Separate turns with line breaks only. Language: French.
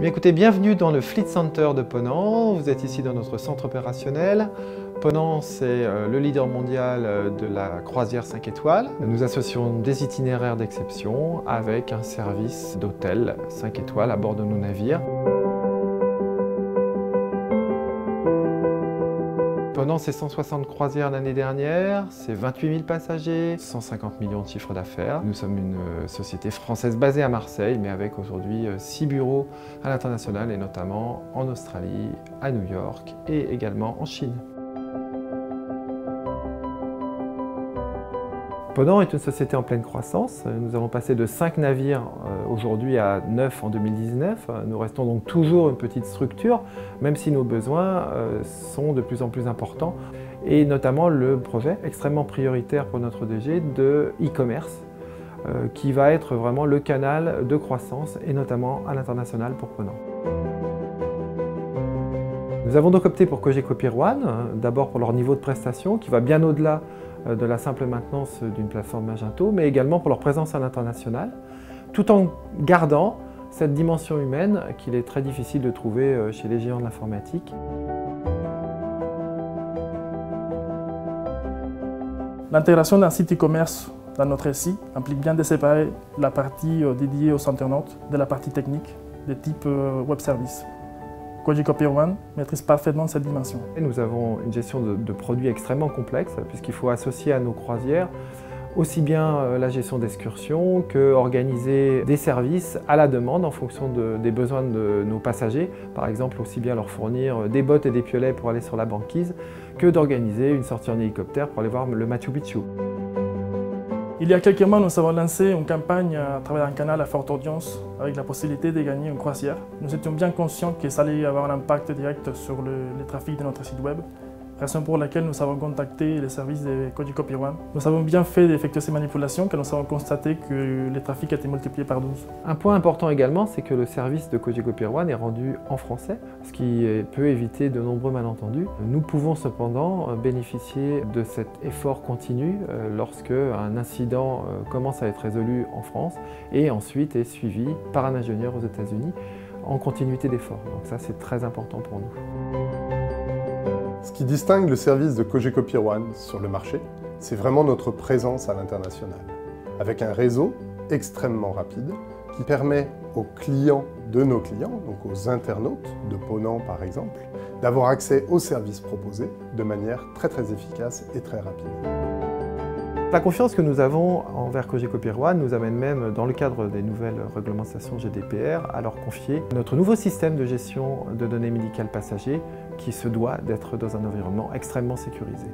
Bien, écoutez, bienvenue dans le Fleet Center de Ponant. Vous êtes ici dans notre centre opérationnel. Ponant, c'est le leader mondial de la croisière 5 étoiles. Nous associons des itinéraires d'exception avec un service d'hôtel 5 étoiles à bord de nos navires. Ponant, c'est 160 croisières l'année dernière, c'est 28 000 passagers, 150 millions de chiffres d'affaires. Nous sommes une société française basée à Marseille, mais avec aujourd'hui 6 bureaux à l'international et notamment en Australie, à New York et également en Chine. Ponant est une société en pleine croissance. Nous avons passé de 5 navires aujourd'hui à 9 en 2019. Nous restons donc toujours une petite structure, même si nos besoins sont de plus en plus importants. Et notamment le projet extrêmement prioritaire pour notre DG de e-commerce, qui va être vraiment le canal de croissance, et notamment à l'international pour Ponant. Nous avons donc opté pour Cogeco Pier One, d'abord pour leur niveau de prestation, qui va bien au-delà de la simple maintenance d'une plateforme Magento, mais également pour leur présence à l'international, tout en gardant cette dimension humaine qu'il est très difficile de trouver chez les géants de l'informatique.
L'intégration d'un site e-commerce dans notre SI implique bien de séparer la partie dédiée aux internautes de la partie technique de type web service. Cogeco Pier One maîtrise parfaitement cette dimension.
Nous avons une gestion de produits extrêmement complexe puisqu'il faut associer à nos croisières aussi bien la gestion d'excursions qu'organiser des services à la demande en fonction des besoins de nos passagers. Par exemple, aussi bien leur fournir des bottes et des piolets pour aller sur la banquise que d'organiser une sortie en hélicoptère pour aller voir le Machu Picchu.
Il y a quelques mois, nous avons lancé une campagne à travers un canal à forte audience avec la possibilité de gagner une croisière. Nous étions bien conscients que ça allait avoir un impact direct sur le trafic de notre site web, raison pour laquelle nous avons contacté les services de Cogeco Pier One. Nous avons bien fait d'effectuer ces manipulations car nous avons constaté que le trafic a été multiplié par 12. Un
point important également, c'est que le service de Cogeco Pier One est rendu en français, ce qui peut éviter de nombreux malentendus. Nous pouvons cependant bénéficier de cet effort continu lorsque un incident commence à être résolu en France et ensuite est suivi par un ingénieur aux États-Unis en continuité d'effort. Donc ça, c'est très important pour nous.
Ce qui distingue le service de Cogeco Pier One sur le marché, c'est vraiment notre présence à l'international, avec un réseau extrêmement rapide qui permet aux clients de nos clients, donc aux internautes de Ponant par exemple, d'avoir accès aux services proposés de manière très efficace et très rapide.
La confiance que nous avons envers Cogeco Pier One nous amène même, dans le cadre des nouvelles réglementations GDPR, à leur confier notre nouveau système de gestion de données médicales passagers qui se doit d'être dans un environnement extrêmement sécurisé.